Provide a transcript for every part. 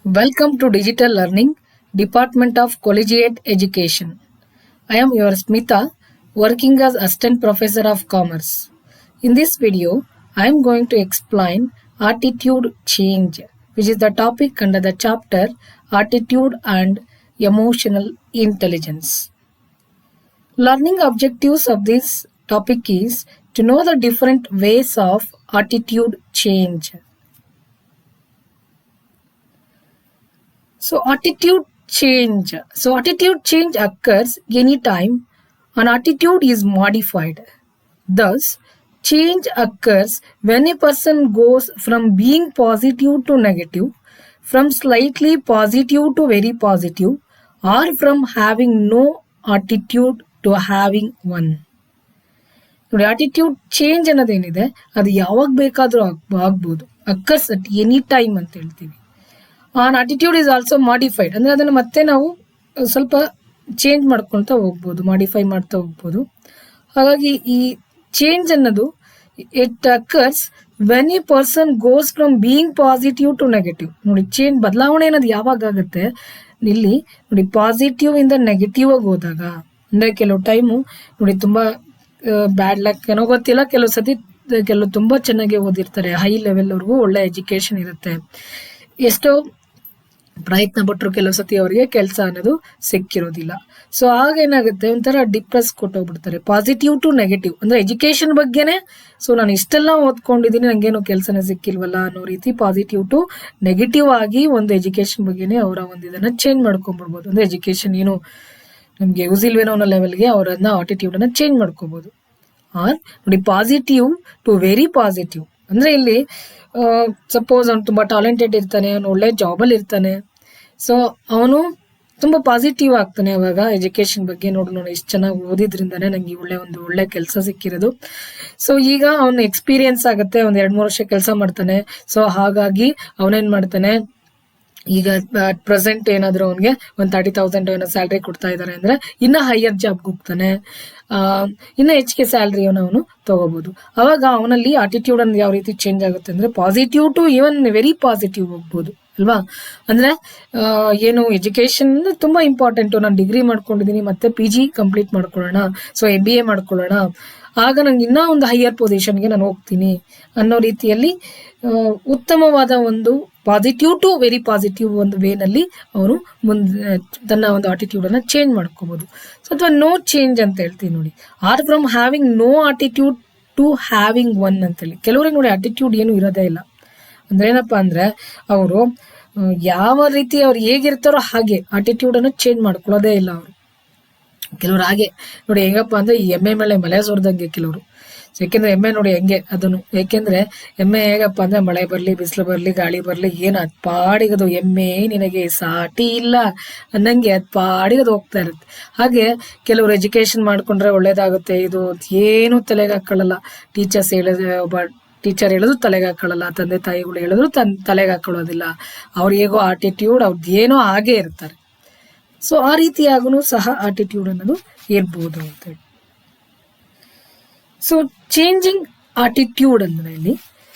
Welcome to Digital Learning, Department of Collegiate Education. I am your Smita, working as Assistant Professor of Commerce. In this video, I am going to explain attitude change, which is the topic under the chapter Attitude and Emotional Intelligence. Learning objectives of this topic is to know the different ways of attitude change. So attitude change. Attitude change occurs anytime an attitude is modified. Thus, change occurs when a person goes from being positive to negative, from slightly positive to very positive, or from having no attitude to having one. ನೋಡಿ, attitude change ಅನ್ನೋದೇನಿದೆ ಅದು ಯಾವಾಗ ಬೇಕಾದರೂ ಆಗ್ಬೋದು, occurs at any time ಅಂತ ಹೇಳ್ತೀವಿ. On attitude is also modified, ಅಂದರೆ ಅದನ್ನು ಮತ್ತೆ ನಾವು ಸ್ವಲ್ಪ ಚೇಂಜ್ ಮಾಡ್ಕೊಳ್ತಾ ಹೋಗ್ಬೋದು, ಮಾಡಿಫೈ ಮಾಡ್ತಾ ಹೋಗ್ಬೋದು. ಹಾಗಾಗಿ ಈ ಚೇಂಜ್ ಅನ್ನೋದು it occurs when a person goes from being positive to negative. ನೋಡಿ, ಚೇಂಜ್ ಬದಲಾವಣೆ ಅನ್ನೋದು ಯಾವಾಗ ಆಗುತ್ತೆ, ಇಲ್ಲಿ ನೋಡಿ ಪಾಸಿಟಿವ್ ಇಂದ ನೆಗೆಟಿವ್ ಆಗಿ ಹೋದಾಗ. ಅಂದರೆ ಕೆಲವು ಟೈಮು ನೋಡಿ ತುಂಬ ಬ್ಯಾಡ್ ಲಕ್ ಏನೋ ಗೊತ್ತಿಲ್ಲ, ಕೆಲವು ತುಂಬ ಚೆನ್ನಾಗಿ ಓದಿರ್ತಾರೆ, ಹೈ ಲೆವೆಲ್ವರೆಗೂ ಒಳ್ಳೆ ಎಜುಕೇಶನ್ ಇರುತ್ತೆ, ಎಷ್ಟೋ ಪ್ರಯತ್ನ ಪಟ್ಟರು ಕೆಲವು ಸತಿ ಅವರಿಗೆ ಕೆಲಸ ಅನ್ನೋದು ಸಿಕ್ಕಿರೋದಿಲ್ಲ. ಸೊ ಆಗೇನಾಗುತ್ತೆ, ಒಂಥರ ಡಿಪ್ರೆಸ್ ಕೊಟ್ಟೋಗ್ಬಿಡ್ತಾರೆ. ಪಾಸಿಟಿವ್ ಟು ನೆಗೆಟಿವ್ ಅಂದ್ರೆ ಎಜುಕೇಶನ್ ಬಗ್ಗೆನೆ, ಸೊ ನಾನು ಇಷ್ಟೆಲ್ಲ ಓದ್ಕೊಂಡಿದ್ದೀನಿ ನಂಗೇನು ಕೆಲಸನೇ ಸಿಕ್ಕಿಲ್ವಲ್ಲ ಅನ್ನೋ ರೀತಿ ಪಾಸಿಟಿವ್ ಟು ನೆಗೆಟಿವ್ ಆಗಿ ಒಂದು ಎಜುಕೇಶನ್ ಬಗ್ಗೆನೆ ಅವರ ಒಂದು ಇದನ್ನ ಚೇಂಜ್ ಮಾಡ್ಕೊಂಡ್ಬಿಡ್ಬೋದು. ಅಂದ್ರೆ ಎಜುಕೇಶನ್ ಏನು ನಮ್ಗೆ ಯೂಸ್ ಇಲ್ವೇನೋ ಅನ್ನೋ ಲೆವೆಲ್ಗೆ ಅವರನ್ನ ಆಟಿಟ್ಯೂಡ್ ಅನ್ನ ಚೇಂಜ್ ಮಾಡ್ಕೋಬಹುದು. ಆರ್ ನೋಡಿ, ಪಾಸಿಟಿವ್ ಟು ವೆರಿ ಪಾಸಿಟಿವ್ ಅಂದ್ರೆ ಇಲ್ಲಿ ಸಪೋಸ್ ಅವ್ನು ತುಂಬಾ ಟ್ಯಾಲೆಂಟೆಡ್ ಇರ್ತಾನೆ, ಅವನು ಒಳ್ಳೆ ಜಾಬಲ್ಲಿ ಇರ್ತಾನೆ, ಸೊ ಅವನು ತುಂಬಾ ಪಾಸಿಟಿವ್ ಆಗ್ತಾನೆ. ಅವಾಗ ಎಜುಕೇಶನ್ ಬಗ್ಗೆ ನೋಡಿ ಇಷ್ಟು ಚೆನ್ನಾಗಿ ಓದಿದ್ರಿಂದಾನೆ ನಂಗೆ ಒಳ್ಳೆ ಕೆಲಸ ಸಿಕ್ಕಿರೋದು. ಸೊ ಈಗ ಅವನ ಎಕ್ಸ್ಪೀರಿಯನ್ಸ್ ಆಗುತ್ತೆ, ಒಂದ್ 2-3 ವರ್ಷ ಕೆಲಸ ಮಾಡ್ತಾನೆ. ಸೊ ಹಾಗಾಗಿ ಅವನೇನ್ ಮಾಡ್ತಾನೆ, ಈಗ ಪ್ರೆಸೆಂಟ್ ಏನಾದ್ರು ಅವನಿಗೆ ಒಂದು 30,000 ಏನೋ ಸ್ಯಾಲ್ರಿ ಕೊಡ್ತಾ ಇದ್ದಾರೆ ಅಂದ್ರೆ ಇನ್ನ ಹೈಯರ್ ಜಾಬ್ಗೆ ಹೋಗ್ತಾನೆ, ಇನ್ನ ಹೆಚ್ಚಿಗೆ ಸ್ಯಾಲ್ರಿಯನ್ನು ಅವನು ತಗೋಬಹುದು. ಅವಾಗ ಅವನಲ್ಲಿ ಆಟಿಟ್ಯೂಡ್ ಅನ್ನೋದು ಯಾವ ರೀತಿ ಚೇಂಜ್ ಆಗುತ್ತೆ ಅಂದ್ರೆ positive to even very positive ಹೋಗ್ಬೋದು ಅಲ್ವಾ. ಅಂದ್ರೆ ಏನು ಎಜುಕೇಶನ್ ತುಂಬಾ ಇಂಪಾರ್ಟೆಂಟು, ನಾನು ಡಿಗ್ರಿ ಮಾಡ್ಕೊಂಡಿದ್ದೀನಿ, ಮತ್ತೆ PG ಕಂಪ್ಲೀಟ್ ಮಾಡ್ಕೊಳ್ಳೋಣ, ಸೊ MBA ಮಾಡ್ಕೊಳ್ಳೋಣ, ಆಗ ನಂಗೆ ಇನ್ನೂ ಒಂದು ಹೈಯರ್ ಪೊಸಿಷನ್ಗೆ ನಾನು ಹೋಗ್ತೀನಿ ಅನ್ನೋ ರೀತಿಯಲ್ಲಿ ಉತ್ತಮವಾದ ಒಂದು ಪಾಸಿಟಿವ್ ಟು ವೆರಿ ಪಾಸಿಟಿವ್ ಒಂದು ವೇನಲ್ಲಿ ಅವನು ತನ್ನ ಒಂದು ಆಟಿಟ್ಯೂಡ್ ಅನ್ನ ಚೇಂಜ್ ಮಾಡ್ಕೋಬಹುದು. ಸೊ ಅಥವಾ ನೋ ಚೇಂಜ್ ಅಂತ ಹೇಳ್ತೀವಿ ನೋಡಿ, or from having no attitude to having one ಅಂತೇಳಿ. ಕೆಲವರಿಗೆ ನೋಡಿ ಆಟಿಟ್ಯೂಡ್ ಏನು ಇರೋದೇ ಇಲ್ಲ. ಅಂದ್ರೆ ಏನಪ್ಪಾ ಅಂದ್ರೆ ಅವರು ಯಾವ ರೀತಿ ಅವ್ರು ಹೇಗಿರ್ತಾರೋ ಹಾಗೆ ಆಟಿಟ್ಯೂಡ್ ಅನ್ನು ಚೇಂಜ್ ಮಾಡ್ಕೊಳ್ಳೋದೇ ಇಲ್ಲ ಅವರು. ಕೆಲವ್ರು ಹಾಗೆ ನೋಡಿ, ಹೆಂಗಪ್ಪ ಅಂದ್ರೆ ಈ ಎಮ್ಮೆ ಮೇಲೆ ಮಳೆ ಸೋರ್ದಂಗೆ ಕೆಲವರು. ಯಾಕೆಂದ್ರೆ ಎಮ್ಮೆ ನೋಡಿ ಹೆಂಗೆ ಅದನ್ನು, ಯಾಕೆಂದ್ರೆ ಎಮ್ಮೆ ಹೇಗಪ್ಪ ಅಂದ್ರೆ ಮಳೆ ಬರ್ಲಿ ಬಿಸಿಲು ಬರ್ಲಿ ಗಾಳಿ ಬರ್ಲಿ ಏನು ಅದ್ ಪಾಡಿಗದು ಎಮ್ಮೆ ನಿನಗೆ ಸಾಟಿ ಇಲ್ಲ ಅನ್ನಂಗೆ ಅದ್ ಪಾಡಿಗದು ಹೋಗ್ತಾ ಇರುತ್ತೆ. ಹಾಗೆ ಕೆಲವರು ಎಜುಕೇಶನ್ ಮಾಡ್ಕೊಂಡ್ರೆ ಒಳ್ಳೇದಾಗುತ್ತೆ, ಇದು ಏನು ತಲೆಗೆ ಹಾಕೊಳ್ಳಲ್ಲ. ಟೀಚರ್ ಹೇಳಿದ್ರು ತಲೆಗೆ ಹಾಕೊಳ್ಳಲ್ಲ, ತಂದೆ ತಾಯಿಗಳು ಹೇಳಿದ್ರು ತಲೆಗೆ ಹಾಕೊಳ್ಳೋದಿಲ್ಲ. ಅವ್ರು ಹೇಗೋ ಆಟಿಟ್ಯೂಡ್ ಅವ್ರದ್ದೇನೋ ಹಾಗೆ ಇರ್ತಾರೆ. ಸೊ ಆ ರೀತಿಯಾಗೂ ಸಹ ಆಟಿಟ್ಯೂಡ್ ಅನ್ನೋದು ಇರ್ಬೋದು ಅಂತೇಳಿ. ಸೊ ಚೇಂಜಿಂಗ್ ಆಟಿಟ್ಯೂಡ್ ಅಂದ್ರೆ ಇಲ್ಲಿ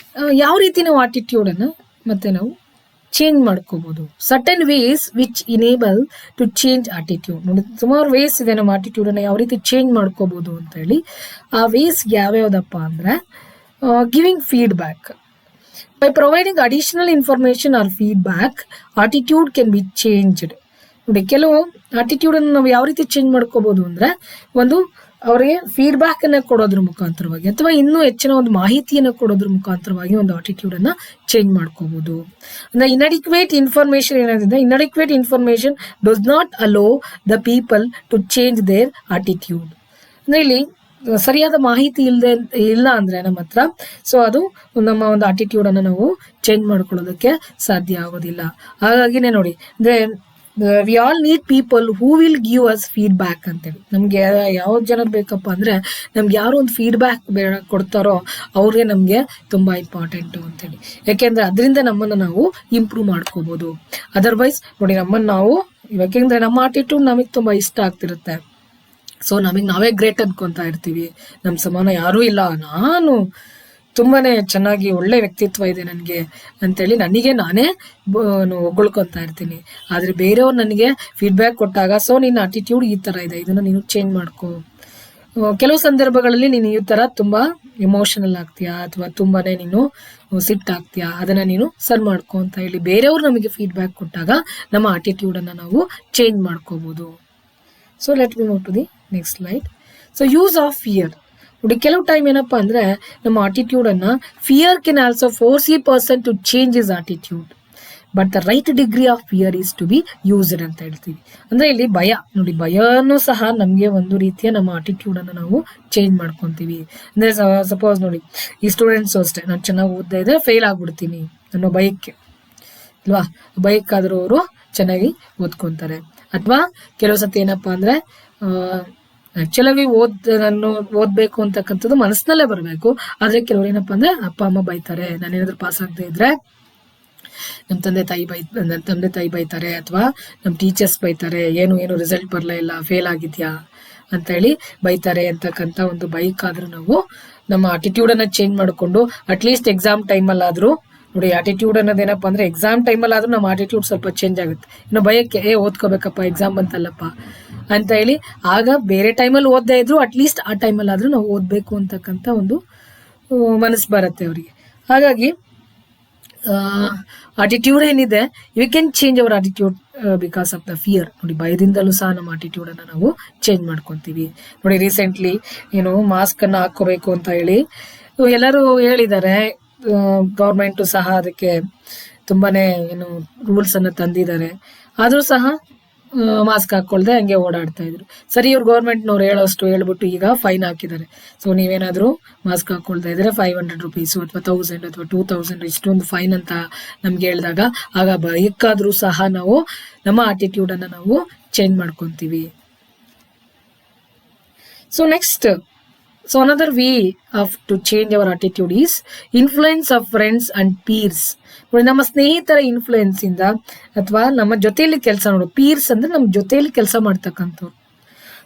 ಯಾವ ರೀತಿ ನಾವು ಆಟಿಟ್ಯೂಡ್ ಅನ್ನ ಮತ್ತೆ ನಾವು ಚೇಂಜ್ ಮಾಡ್ಕೋಬಹುದು. Certain ways which enable to change attitude. ನೋಡಿ, ಸುಮಾರು ವೇಸ್ ಇದೆ ನಮ್ಮ ಆಟಿಟ್ಯೂಡ್ ಅನ್ನ ಯಾವ ರೀತಿ ಚೇಂಜ್ ಮಾಡ್ಕೋಬಹುದು ಅಂತ ಹೇಳಿ. ಆ ವೇಸ್ ಯಾವ್ಯಾವ್ದಪ್ಪ ಅಂದ್ರೆ giving feedback. By providing additional information R feedback, attitude can be changed. ನೋಡಿ, ಕೆಲವು ಆಟಿಟ್ಯೂಡ್ ಅನ್ನು ನಾವು ಯಾವ ರೀತಿ ಚೇಂಜ್ ಮಾಡ್ಕೋಬಹುದು ಅಂದ್ರೆ ಒಂದು ಅವರಿಗೆ ಫೀಡ್ಬ್ಯಾಕ್ ಅನ್ನ ಕೊಡೋದ್ರ ಮುಖಾಂತರವಾಗಿ ಅಥವಾ ಇನ್ನೂ ಹೆಚ್ಚಿನ ಒಂದು ಮಾಹಿತಿಯನ್ನು ಕೊಡೋದ್ರ ಮುಖಾಂತರವಾಗಿ ಒಂದು ಆಟಿಟ್ಯೂಡ್ ಅನ್ನ ಚೇಂಜ್ ಮಾಡ್ಕೋಬಹುದು. ಅಂದ್ರೆ ಇನ್ಅಡಿಕ್ವೇಟ್ ಇನ್ಫಾರ್ಮೇಶನ್ ಏನಾದ್ರೆ, inadequate information does not allow the people to change their attitude. ಅಂದ್ರೆ ಇಲ್ಲಿ ಸರಿಯಾದ ಮಾಹಿತಿ ಇಲ್ಲ ಅಂದ್ರೆ ನಮ್ಮ ಹತ್ರ, ಸೊ ಅದು ನಮ್ಮ ಒಂದು ಆಟಿಟ್ಯೂಡ್ ಅನ್ನ ನಾವು ಚೇಂಜ್ ಮಾಡ್ಕೊಳ್ಳೋದಕ್ಕೆ ಸಾಧ್ಯ ಆಗೋದಿಲ್ಲ. ಹಾಗಾಗಿನೇ ನೋಡಿ, ಅಂದ್ರೆ we all need people who will give us feedback ಅಂತೇಳಿ. ನಮ್ಗೆ ಯಾವ ಜನರು ಬೇಕಪ್ಪ ಅಂದ್ರೆ, ನಮ್ಗೆ ಯಾರು ಒಂದು ಫೀಡ್ಬ್ಯಾಕ್ ಕೊಡ್ತಾರೋ ಅವ್ರಿಗೆ ನಮ್ಗೆ ತುಂಬಾ ಇಂಪಾರ್ಟೆಂಟು ಅಂತೇಳಿ. ಯಾಕೆಂದ್ರೆ ಅದರಿಂದ ನಮ್ಮನ್ನ ನಾವು ಇಂಪ್ರೂವ್ ಮಾಡ್ಕೋಬಹುದು. ಅದರ್ವೈಸ್ ನೋಡಿ, ನಮ್ಮನ್ನ ನಾವು ಯಾಕೆಂದ್ರೆ ನಮ್ಮ ಆಟಿಟ್ಯೂಡ್ ನಮಗೆ ತುಂಬಾ ಇಷ್ಟ ಆಗ್ತಿರುತ್ತೆ. ಸೊ ನಮಗೆ ನಾವೇ ಗ್ರೇಟ್ ಅನ್ಕೊಂತಾ ಇರ್ತೀವಿ, ನಮ್ಮ ಸಮಾನ ಯಾರೂ ಇಲ್ಲ, ನಾನು ತುಂಬಾನೇ ಚೆನ್ನಾಗಿ ಒಳ್ಳೆ ವ್ಯಕ್ತಿತ್ವ ಇದೆ ನನಗೆ ಅಂತೇಳಿ ನನಗೆ ನಾನೇ ಹೊಗಳ್ಕೊತಾ ಇರ್ತೀನಿ. ಆದರೆ ಬೇರೆಯವ್ರು ನನಗೆ ಫೀಡ್ಬ್ಯಾಕ್ ಕೊಟ್ಟಾಗ, ಸೊ ನಿನ್ನ ಅಟಿಟ್ಯೂಡ್ ಈ ಥರ ಇದೆ, ಇದನ್ನು ನೀನು ಚೇಂಜ್ ಮಾಡ್ಕೋ. ಕೆಲವು ಸಂದರ್ಭಗಳಲ್ಲಿ ನೀನು ಈ ಥರ ತುಂಬ ಎಮೋಷನಲ್ ಆಗ್ತೀಯಾ ಅಥವಾ ತುಂಬಾನೇ ನೀನು ಸಿಟ್ಟಾಗ್ತೀಯಾ, ಅದನ್ನು ನೀನು ಸರಿ ಮಾಡ್ಕೊ ಅಂತ ಹೇಳಿ ಬೇರೆಯವರು ನಮಗೆ ಫೀಡ್ಬ್ಯಾಕ್ ಕೊಟ್ಟಾಗ ನಮ್ಮ ಅಟಿಟ್ಯೂಡನ್ನು ನಾವು ಚೇಂಜ್ ಮಾಡ್ಕೋಬೋದು. So let me move to the next slide. So use of fear. ನೋಡಿ, ಕೆಲವು ಟೈಮ್ ಏನಪ್ಪಾ ಅಂದ್ರೆ ನಮ್ಮ ಅಟಿಟ್ಯೂಡನ್ನು fear can also force a person to change his attitude, but the right degree of fear is to be used ಅಂತ ಹೇಳ್ತೀವಿ. ಅಂದ್ರೆ ಇಲ್ಲಿ ಭಯ ನೋಡಿ, ಭಯನೂ ಸಹ ನಮಗೆ ಒಂದು ರೀತಿಯ ನಮ್ಮ ಅಟಿಟ್ಯೂಡನ್ನು ನಾವು ಚೇಂಜ್ ಮಾಡ್ಕೊತೀವಿ. ಅಂದ್ರೆ ಸಪೋಸ್ ನೋಡಿ, ಈ ಸ್ಟೂಡೆಂಟ್ಸ್ ಅಷ್ಟೇ, ನಾನು ಚೆನ್ನಾಗಿ ಓದ್ತಾ ಇದ್ರೆ ಫೇಲ್ ಆಗ್ಬಿಡ್ತೀನಿ ಅನ್ನೋ ಭಯಕ್ಕೆ ಅಲ್ವಾ, ಭಯಕ್ಕಾದರೂ ಅವರು ಚೆನ್ನಾಗಿ ಓದ್ಕೊಂತಾರೆ. ಅಥವಾ ಕೆಲವು ಸತಿ ಏನಪ್ಪಾ ಅಂದ್ರೆ ಆಕ್ಚುಲಾಗಿ ನಾನು ಓದ್ಬೇಕು ಅಂತಕ್ಕಂಥದ್ದು ಮನಸ್ಸಿನಲ್ಲೇ ಬರಬೇಕು. ಆದ್ರೆ ಕೆಲವ್ರು ಏನಪ್ಪಾ ಅಂದ್ರೆ ಅಪ್ಪ ಅಮ್ಮ ಬೈತಾರೆ, ನಾನೇನಾದ್ರೂ ಪಾಸ್ ಆಗದೆ ಇದ್ರೆ ನಮ್ಮ ತಂದೆ ತಾಯಿ ಬೈತಾರೆ, ಅಥವಾ ನಮ್ಮ ಟೀಚರ್ಸ್ ಬೈತಾರೆ, ಏನು ರಿಸಲ್ಟ್ ಬರಲೇ ಇಲ್ಲ, ಫೇಲ್ ಆಗಿದ್ಯಾ ಅಂತ ಹೇಳಿ ಬೈತಾರೆ ಅಂತಕ್ಕಂಥ ಒಂದು ಬೈಕಾದ್ರೂ ನಾವು ನಮ್ಮ ಅಟಿಟ್ಯೂಡನ್ನು ಚೇಂಜ್ ಮಾಡಿಕೊಂಡು ಅಟ್ಲೀಸ್ಟ್ ಎಕ್ಸಾಮ್ ಟೈಮಲ್ಲಾದರೂ ನೋಡಿ, ಆಟಿಟ್ಯೂಡ್ ಅನ್ನೋದೇನಪ್ಪ ಅಂದ್ರೆ ಎಕ್ಸಾಮ್ ಟೈಮಲ್ಲಾದ್ರೂ ನಮ್ಮ ಆಟಿಟ್ಯೂಡ್ ಸ್ವಲ್ಪ ಚೇಂಜ್ ಆಗುತ್ತೆ. ಇನ್ನು ಭಯಕ್ಕೆ ಓದ್ಕೋಬೇಕಪ್ಪ, ಎಕ್ಸಾಮ್ ಬಂತಲ್ಲಪ್ಪ ಅಂತ ಹೇಳಿ ಆಗ ಬೇರೆ ಟೈಮಲ್ಲಿ ಓದದೇ ಇದ್ರು ಅಟ್ಲೀಸ್ಟ್ ಆ ಟೈಮಲ್ಲಾದ್ರೂ ನಾವು ಓದಬೇಕು ಅಂತಕ್ಕಂಥ ಒಂದು ಮನಸ್ಸು ಬರುತ್ತೆ ಅವರಿಗೆ. ಹಾಗಾಗಿ ಆಟಿಟ್ಯೂಡ್ ಏನಿದೆ, you can change our attitude because of the fear. ನೋಡಿ, ಭಯದಿಂದಲೂ ಸಹ ನಮ್ಮ ಆಟಿಟ್ಯೂಡನ್ನು ನಾವು ಚೇಂಜ್ ಮಾಡ್ಕೊತೀವಿ. ನೋಡಿ, ರೀಸೆಂಟ್ಲಿ ಮಾಸ್ಕ್ ಅನ್ನು ಹಾಕೋಬೇಕು ಅಂತ ಹೇಳಿ ಎಲ್ಲರೂ ಹೇಳಿದ್ದಾರೆ. ಗೌರ್ಮೆಂಟು ಸಹ ಅದಕ್ಕೆ ತುಂಬಾನೇ ರೂಲ್ಸ್ ಅನ್ನು ತಂದಿದ್ದಾರೆ. ಆದರೂ ಸಹ ಮಾಸ್ಕ್ ಹಾಕೊಳ್ದೆ ಹಂಗೆ ಓಡಾಡ್ತಾ ಇದ್ರು. ಸರಿ, ಇವ್ರು ಗೌರ್ಮೆಂಟ್ನವ್ರು ಹೇಳೋಷ್ಟು ಹೇಳ್ಬಿಟ್ಟು ಈಗ ಫೈನ್ ಹಾಕಿದ್ದಾರೆ. ಸೊ ನೀವೇನಾದರೂ ಮಾಸ್ಕ್ ಹಾಕೊಳ್ತಾ ಇದ್ರೆ 500 ರೂಪೀಸು ಅಥವಾ 1000 ಅಥವಾ 2000 ಇಷ್ಟೊಂದು ಫೈನ್ ಅಂತ ನಮ್ಗೆ ಹೇಳಿದಾಗ ಆಗ ಭಯಕ್ಕಾದ್ರೂ ಸಹ ನಾವು ನಮ್ಮ ಆಟಿಟ್ಯೂಡನ್ನು ನಾವು ಚೇಂಜ್ ಮಾಡ್ಕೊತೀವಿ. So next, so another way of to change our attitude is influence of friends and peers. ನೋಡಿ, ನಮ್ಮ ಸ್ನೇಹಿತರ ಇನ್ಫ್ಲೂಯೆನ್ಸ್ ಇಂದ ಅಥವಾ ನಮ್ಮ ಜೊತೆಯಲ್ಲಿ ಕೆಲಸ ನೋಡು, ಪೀರ್ಸ್ ಅಂದ್ರೆ ನಮ್ಮ ಜೊತೆಯಲ್ಲಿ ಕೆಲಸ ಮಾಡ್ತಕ್ಕಂಥವ್ರು.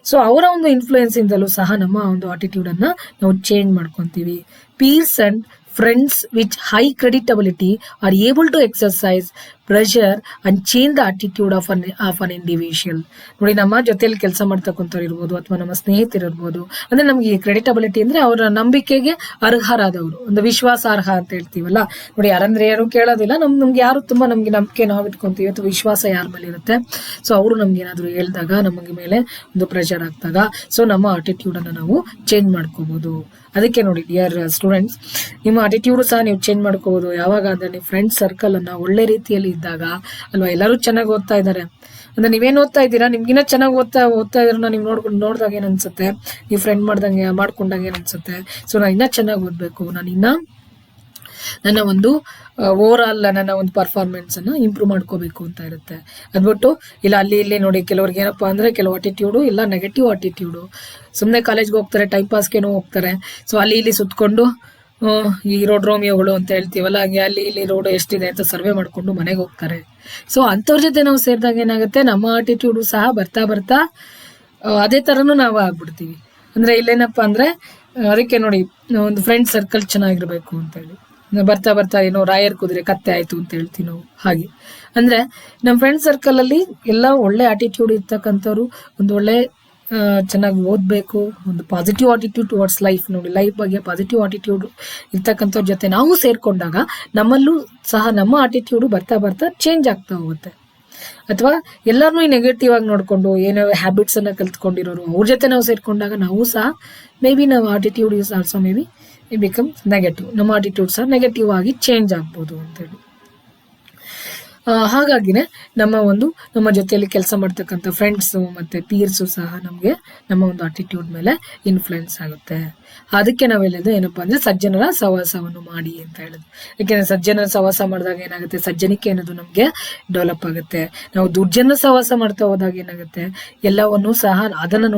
ಸೊ ಅವರ ಒಂದು ಇನ್ಫ್ಲೂಯೆನ್ಸ್ ಇಂದಲೂ ಸಹ ನಮ್ಮ ಒಂದು ಆಟಿಟ್ಯೂಡ್ ಅನ್ನ ನಾವು ಚೇಂಜ್ ಮಾಡ್ಕೊತೀವಿ. Peers and friends which high credibility are able to exercise pressure and change the attitude of an individual. ನೋಡಿ, ನಮ್ಮ ಜೊತೆಯಲ್ಲಿ ಕೆಲಸ ಮಾಡ್ತಕ್ಕಂಥವ್ರು ಇರ್ಬೋದು ಅಥವಾ ನಮ್ಮ ಸ್ನೇಹಿತರು ಇರ್ಬೋದು. ಅಂದ್ರೆ ನಮ್ಗೆ ಕ್ರೆಡಿಟಬಿಲಿಟಿ ಅಂದ್ರೆ ಅವರ ನಂಬಿಕೆಗೆ ಅರ್ಹರಾದವರು, ಒಂದು ವಿಶ್ವಾಸಾರ್ಹ ಅಂತ ಹೇಳ್ತೀವಲ್ಲ. ನೋಡಿ, ಯಾರಂದ್ರೆ ಯಾರು ಕೇಳೋದಿಲ್ಲ, ನಮ್ಗೆ ಯಾರು ತುಂಬಾ ನಮ್ಗೆ ನಂಬಿಕೆ ನಾವು ಇಟ್ಕೊಂತೀವಿ ಅಥವಾ ವಿಶ್ವಾಸ ಯಾರ ಮೇಲೆ ಇರುತ್ತೆ, ಸೊ ಅವರು ನಮ್ಗೆ ಏನಾದ್ರು ಹೇಳಿದಾಗ ನಮಗೆ ಮೇಲೆ ಒಂದು ಪ್ರೆಷರ್ ಆಗ್ದಾಗ ಸೊ ನಮ್ಮ ಆಟಿಟ್ಯೂಡ್ ಅನ್ನ ನಾವು ಚೇಂಜ್ ಮಾಡ್ಕೋಬಹುದು. ಅದಕ್ಕೆ ನೋಡಿ ಡಿಯರ್ ಸ್ಟೂಡೆಂಟ್ಸ್, ನಿಮ್ಮ ಆಟಿಟ್ಯೂಡ್ ಸಹ ನೀವು ಚೇಂಜ್ ಮಾಡ್ಕೋಬಹುದು. ಯಾವಾಗ ಅಂದ್ರೆ ನೀವು ಫ್ರೆಂಡ್ಸ್ ಸರ್ಕಲ್ ಅನ್ನ ಒಳ್ಳೆ ರೀತಿಯಲ್ಲಿ ಇದ್ದಾಗ ಅಲ್ವಾ. ಎಲ್ಲರೂ ಚೆನ್ನಾಗಿ ಓದ್ತಾ ಇದ್ದಾರೆ ಅಂದ್ರೆ ನೀವೇನ್ ಓದ್ತಾ ಇದ್ದೀರಾ, ನಿಮ್ಗಿನ್ನ ಚೆನ್ನಾಗಿ ಓದ್ತಾ ಇದ್ರನ್ನ ನೀವು ನೋಡಿದಾಗ ಏನ್ ಅನ್ಸುತ್ತೆ, ನೀವು ಫ್ರೆಂಡ್ ಮಾಡ್ಕೊಂಡಾಗ ಏನ್ ಅನ್ಸುತ್ತೆ, ಸೊ ನಾನು ಇನ್ನ ಚೆನ್ನಾಗಿ ಓದ್ಬೇಕು, ನನ್ನ ಒಂದು ಓವರ್ ಆಲ್ ನನ್ನ ಒಂದು ಪರ್ಫಾರ್ಮೆನ್ಸ್ ಅನ್ನ ಇಂಪ್ರೂವ್ ಮಾಡ್ಕೋಬೇಕು ಅಂತ ಇರುತ್ತೆ. ಅದ್ಬಿಟ್ಟು ಇಲ್ಲ ಅಲ್ಲಿ ಇಲ್ಲಿ ನೋಡಿ, ಕೆಲವ್ರಿಗೆ ಏನಪ್ಪಾ ಅಂದ್ರೆ ಕೆಲವು ಆಟಿಟ್ಯೂಡು ಇಲ್ಲ ನೆಗೆಟಿವ್ ಆಟಿಟ್ಯೂಡು. ಸುಮ್ಮನೆ ಕಾಲೇಜ್ಗೆ ಹೋಗ್ತಾರೆ, ಟೈಮ್ ಪಾಸ್ಗೇನೋ ಹೋಗ್ತಾರೆ, ಸೊ ಅಲ್ಲಿ ಇಲ್ಲಿ ಸುತ್ಕೊಂಡು ಈ ರೋಡ್ ರೋಮಿಯೋಗಳು ಅಂತ ಹೇಳ್ತೀವಲ್ಲ, ಹಂಗೆ ಅಲ್ಲಿ ಇಲ್ಲಿ ರೋಡ್ ಎಷ್ಟಿದೆ ಅಂತ ಸರ್ವೆ ಮಾಡ್ಕೊಂಡು ಮನೆಗೆ ಹೋಗ್ತಾರೆ. ಸೊ ಅಂಥವ್ರ ಜೊತೆ ನಾವು ಸೇರಿದಾಗ ಏನಾಗುತ್ತೆ, ನಮ್ಮ ಆಟಿಟ್ಯೂಡು ಸಹ ಬರ್ತಾ ಬರ್ತಾ ಅದೇ ತರನು ನಾವು ಆಗ್ಬಿಡ್ತೀವಿ. ಅಂದ್ರೆ ಇಲ್ಲೇನಪ್ಪಾ ಅಂದ್ರೆ ಅದಕ್ಕೆ ನೋಡಿ, ಒಂದು ಫ್ರೆಂಡ್ ಸರ್ಕಲ್ ಚೆನ್ನಾಗಿರ್ಬೇಕು ಅಂತ ಹೇಳಿ ಬರ್ತಾ ಬರ್ತಾ ರಾಯರ್ ಕುದುರೆ ಕತ್ತೆ ಆಯ್ತು ಅಂತ ಹೇಳ್ತೀವಿ ನಾವು. ಹಾಗೆ ಅಂದ್ರೆ ನಮ್ಮ ಫ್ರೆಂಡ್ ಸರ್ಕಲ್ ಅಲ್ಲಿ ಎಲ್ಲ ಒಳ್ಳೆ ಆಟಿಟ್ಯೂಡ್ ಇರ್ತಕ್ಕಂಥವ್ರು, ಒಂದು ಒಳ್ಳೆ ಚೆನ್ನಾಗಿ ಓದ್ಬೇಕು, ಒಂದು ಪಾಸಿಟಿವ್ ಆಟಿಟ್ಯೂಡ್ ಟುವರ್ಡ್ಸ್ ಲೈಫ್. ನೋಡಿ, ಲೈಫ್ ಬಗ್ಗೆ ಪಾಸಿಟಿವ್ ಆಟಿಟ್ಯೂಡ್ ಇರ್ತಕ್ಕಂಥವ್ರ ಜೊತೆ ನಾವು ಸೇರ್ಕೊಂಡಾಗ ನಮ್ಮಲ್ಲೂ ಸಹ ನಮ್ಮ ಆಟಿಟ್ಯೂಡ್ ಬರ್ತಾ ಬರ್ತಾ ಚೇಂಜ್ ಆಗ್ತಾ ಹೋಗುತ್ತೆ. ಅಥವಾ ಎಲ್ಲರನ್ನೂ ನೆಗೆಟಿವ್ ಆಗಿ ನೋಡ್ಕೊಂಡು ಏನೋ ಹ್ಯಾಬಿಟ್ಸ್ ಅನ್ನ ಕಲ್ತ್ಕೊಂಡಿರೋರು ಅವ್ರ ಜೊತೆ ನಾವು ಸೇರ್ಕೊಂಡಾಗ ನಾವು ಸಹ ಮೇ ಬಿ ನಾವು attitude is also may be it becomes negative. ನಮ್ಮ ಆಟಿಟ್ಯೂಡ್ ಸಹ ನೆಗೆಟಿವ್ ಆಗಿ ಚೇಂಜ್ ಆಗ್ಬೋದು ಅಂತೇಳಿ. ಹಾಗಾಗಿನೇ ನಮ್ಮ ಜೊತೆಯಲ್ಲಿ ಕೆಲಸ ಮಾಡ್ತಕ್ಕಂಥ ಫ್ರೆಂಡ್ಸು ಮತ್ತೆ ಪೀರ್ಸು ಸಹ ನಮಗೆ ನಮ್ಮ ಒಂದು ಆಟಿಟ್ಯೂಡ್ ಮೇಲೆ ಇನ್ಫ್ಲುಯೆನ್ಸ್ ಆಗುತ್ತೆ. ಅದಕ್ಕೆ ನಾವು ಹೇಳಿದ್ದು ಏನಪ್ಪಾ ಅಂದ್ರೆ ಸಜ್ಜನರ ಸಹವಾಸವನ್ನು ಮಾಡಿ ಅಂತ ಹೇಳಿದ್ರು. ಯಾಕೆಂದ್ರೆ ಸಜ್ಜನರ ಸಹವಾಸ ಮಾಡಿದಾಗ ಏನಾಗುತ್ತೆ, ಸಜ್ಜನಿಕೆ ಅನ್ನೋದು ನಮ್ಗೆ ಡೆವಲಪ್ ಆಗುತ್ತೆ. ನಾವು ದುರ್ಜನ ಸಹವಾಸ ಮಾಡ್ತಾ ಹೋದಾಗ ಏನಾಗುತ್ತೆ, ಎಲ್ಲವನ್ನೂ ಸಹ ಅದನ್ನ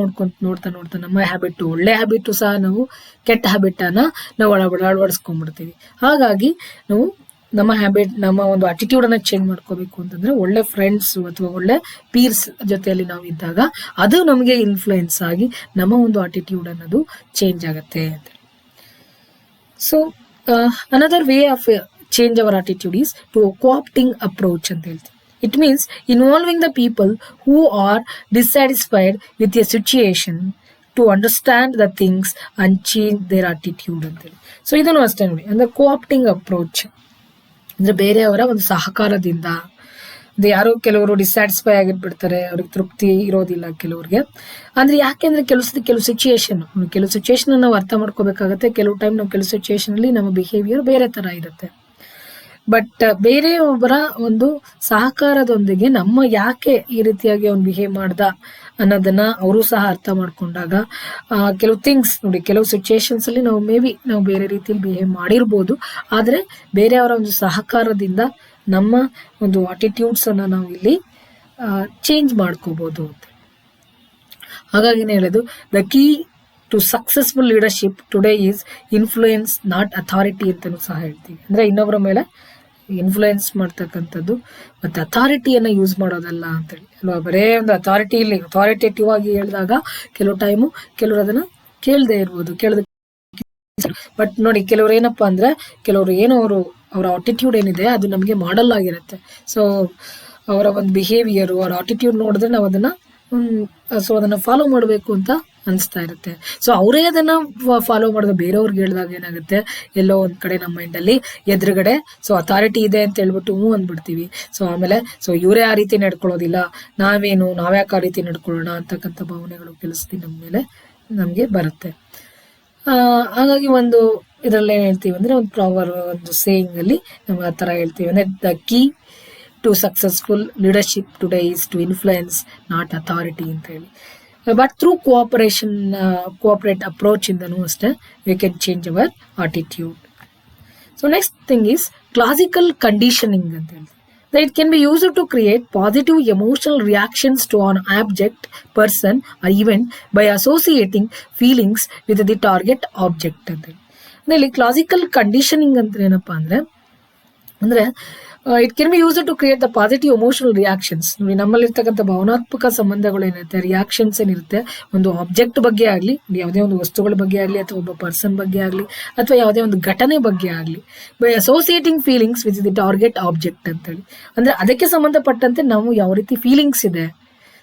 ನೋಡ್ತಾ ನಮ್ಮ ಹ್ಯಾಬಿಟ್, ಒಳ್ಳೆ ಹ್ಯಾಬಿಟ್ ಸಹ ನಾವು ಕೆಟ್ಟ ಹ್ಯಾಬಿಟ್ ಅನ್ನ ನಾವು ಅಳವಡಿಸ್ಕೊಂಡ್ಬಿಡ್ತೀವಿ. ಹಾಗಾಗಿ ನಾವು ನಮ್ಮ ಒಂದು ಆಟಿಟ್ಯೂಡ್ ಅನ್ನ ಚೇಂಜ್ ಮಾಡ್ಕೋಬೇಕು ಅಂತಂದ್ರೆ ಒಳ್ಳೆ ಫ್ರೆಂಡ್ಸ್ ಅಥವಾ ಒಳ್ಳೆ ಪೀರ್ಸ್ ಜೊತೆಯಲ್ಲಿ ನಾವು ಇದ್ದಾಗ ಅದು ನಮಗೆ ಇನ್ಫ್ಲುಯೆನ್ಸ್ ಆಗಿ ನಮ್ಮ ಒಂದು ಆಟಿಟ್ಯೂಡ್ ಅನ್ನೋದು ಚೇಂಜ್ ಆಗುತ್ತೆ ಅಂತ. So Another way of change our attitude is to co-opting approach ಅಂತ ಹೇಳ್ತೀವಿ. It means involving the people who are dissatisfied with a situation to understand the things and change their attitude ಅಂತೇಳಿ. So ಇದನ್ನು ಅಷ್ಟೇ ನೋಡಿ, ಅಂದ್ರೆ ಕೋಆಪ್ಟಿಂಗ್ approach ಅಂದ್ರೆ ಬೇರೆಯವರ ಒಂದು ಸಹಕಾರದಿಂದ. ಯಾರೋ ಕೆಲವರು ಡಿಸ್ಸ್ಯಾಟಿಸ್ಫೈ ಆಗಿರ್ಬಿಡ್ತಾರೆ, ಅವ್ರಿಗೆ ತೃಪ್ತಿ ಇರೋದಿಲ್ಲ ಕೆಲವ್ರಿಗೆ. ಅಂದ್ರೆ ಯಾಕೆಂದ್ರೆ ಕೆಲವು ಸಿಚುಯೇಷನ್ ನಾವು ಅರ್ಥ ಮಾಡ್ಕೋಬೇಕಾಗತ್ತೆ. ಕೆಲವು ಟೈಮ್ ನಾವು ಕೆಲವು ಸಿಚುಯೇಷನ್ ಅಲ್ಲಿ ನಮ್ಮ ಬಿಹೇವಿಯರ್ ಬೇರೆ ತರ ಇರುತ್ತೆ. ಬಟ್ ಬೇರೆಯೊಬ್ಬರ ಒಂದು ಸಹಕಾರದೊಂದಿಗೆ ನಮ್ಮ ಯಾಕೆ ಈ ರೀತಿಯಾಗಿ ಅವ್ನು ಬಿಹೇವ್ ಮಾಡ್ದ ಅನ್ನೋದನ್ನ ಅವರು ಸಹ ಅರ್ಥ ಮಾಡ್ಕೊಂಡಾಗ ಕೆಲವು ಥಿಂಗ್ಸ್ ನೋಡಿ, ಕೆಲವು ಸಿಚುಯೇಷನ್ಸ್ ಅಲ್ಲಿ ನಾವು ಬೇರೆ ರೀತಿಯಲ್ಲಿ ಬಿಹೇವ್ ಮಾಡಿರ್ಬೋದು. ಆದ್ರೆ ಬೇರೆಯವರ ಒಂದು ಸಹಕಾರದಿಂದ ನಮ್ಮ ಒಂದು ಅಟಿಟ್ಯೂಡ್ಸ್ ಅನ್ನ ನಾವು ಇಲ್ಲಿ ಚೇಂಜ್ ಮಾಡ್ಕೋಬಹುದು ಅಂತ. ಹಾಗಾಗಿನೇ ಹೇಳೋದು, the key to successful leadership today is influence not authority ಅಂತಲೂ ಸಹ ಹೇಳ್ತೀವಿ. ಅಂದ್ರೆ ಇನ್ನೊಬ್ಬರ ಮೇಲೆ ಇನ್ಫ್ಲೂಯೆನ್ಸ್ ಮಾಡ್ತಕ್ಕಂಥದ್ದು ಮತ್ತೆ ಅಥಾರಿಟಿಯನ್ನ ಯೂಸ್ ಮಾಡೋದಲ್ಲ ಅಂತೇಳಿ ಅಲ್ವಾ. ಬರೇ ಒಂದು ಅಥಾರಿಟೇಟಿವ್ ಆಗಿ ಹೇಳಿದಾಗ ಕೆಲವರು ಅದನ್ನ ಕೇಳದೆ ಇರ್ಬೋದು, ಬಟ್ ನೋಡಿ ಕೆಲವ್ರು ಏನಪ್ಪಾ ಅಂದ್ರೆ ಕೆಲವರು ಏನೋ ಅವರ ಆಟಿಟ್ಯೂಡ್ ಏನಿದೆ ಅದು ನಮಗೆ ಮಾಡಲ್ ಆಗಿರುತ್ತೆ. ಸೊ ಅವರ ಒಂದು ಬಿಹೇವಿಯರ್, ಅವರ ಆಟಿಟ್ಯೂಡ್ ನೋಡಿದ್ರೆ ನಾವು ಅದನ್ನ ಫಾಲೋ ಮಾಡಬೇಕು ಅಂತ ಅನಿಸ್ತಾ ಇರುತ್ತೆ. ಸೊ ಅವರೇ ಅದನ್ನ ಫಾಲೋ ಮಾಡಿದ ಬೇರೆಯವ್ರಿಗೆ ಹೇಳಿದಾಗ ಏನಾಗುತ್ತೆ, ಎಲ್ಲೋ ಒಂದ್ ಕಡೆ ನಮ್ಮ ಮೈಂಡ್ ಅಲ್ಲಿ ಎದುರುಗಡೆ ಸೊ ಅಥಾರಿಟಿ ಇದೆ ಅಂತ ಹೇಳ್ಬಿಟ್ಟು ಅಂದ್ಬಿಡ್ತೀವಿ. ಸೊ ಆಮೇಲೆ ಇವರೇ ಆ ರೀತಿ ನಡ್ಕೊಳ್ಳೋದಿಲ್ಲ, ನಾವ್ಯಾಕೆ ಆ ರೀತಿ ನಡ್ಕೊಳ್ಳೋಣ ಅಂತಕ್ಕಂಥ ಭಾವನೆಗಳು ಕೆಲಸದಿ ನಮ್ಮ ಮೇಲೆ ನಮ್ಗೆ ಬರುತ್ತೆ. ಹಾಗಾಗಿ ಒಂದು ಇದರಲ್ಲಿ ಏನ್ ಹೇಳ್ತೀವಿ ಅಂದ್ರೆ ಒಂದು ಪ್ರಾವರ್ ಒಂದು ಸೇಯಿಂಗ್ ಅಲ್ಲಿ ನಾವು ಆ ತರ ಹೇಳ್ತೀವಿ ಅಂದ್ರೆ the key to successful leadership today is to influence not authority ಅಂತ ಹೇಳಿ. ಬಟ್ ಥ್ರೂ ಕೋಆಪರೇಟ್ ಅಪ್ರೋಚ್ ಇಂದನೂ ಅಷ್ಟೇ we can change our attitude. So next thing is classical conditioning ಅಂತ ಹೇಳಿ. It can be used to create positive emotional reactions to an object, person or event by associating feelings with the target object ಅಂತ ಹೇಳಿ. ಅಂದ್ರೆ classical conditioning ಅಂತ ಏನಪ್ಪಾ ಅಂದ್ರೆ it can be use to create the positive emotional reactions. ನೋಡಿ ನಮ್ಮಲ್ಲಿರ್ತಕ್ಕಂಥ ಭಾವನಾತ್ಮಕ ಸಂಬಂಧಗಳು ಏನಿರುತ್ತೆ, ರಿಯಾಕ್ಷನ್ಸ್ ಏನಿರುತ್ತೆ, ಒಂದು ಆಬ್ಜೆಕ್ಟ್ ಬಗ್ಗೆ ಆಗ್ಲಿ, ಯಾವುದೇ ಒಂದು ವಸ್ತುಗಳ ಬಗ್ಗೆ ಆಗ್ಲಿ, ಅಥವಾ ಒಬ್ಬ ಪರ್ಸನ್ ಬಗ್ಗೆ ಆಗ್ಲಿ, ಅಥವಾ ಯಾವುದೇ ಒಂದು ಘಟನೆ ಬಗ್ಗೆ ಆಗ್ಲಿ, by associating feelings with the target object ಅಂತೇಳಿ. ಅಂದ್ರೆ ಅದಕ್ಕೆ ಸಂಬಂಧಪಟ್ಟಂತೆ ನಾವು ಯಾವ ರೀತಿ ಫೀಲಿಂಗ್ಸ್ ಇದೆ,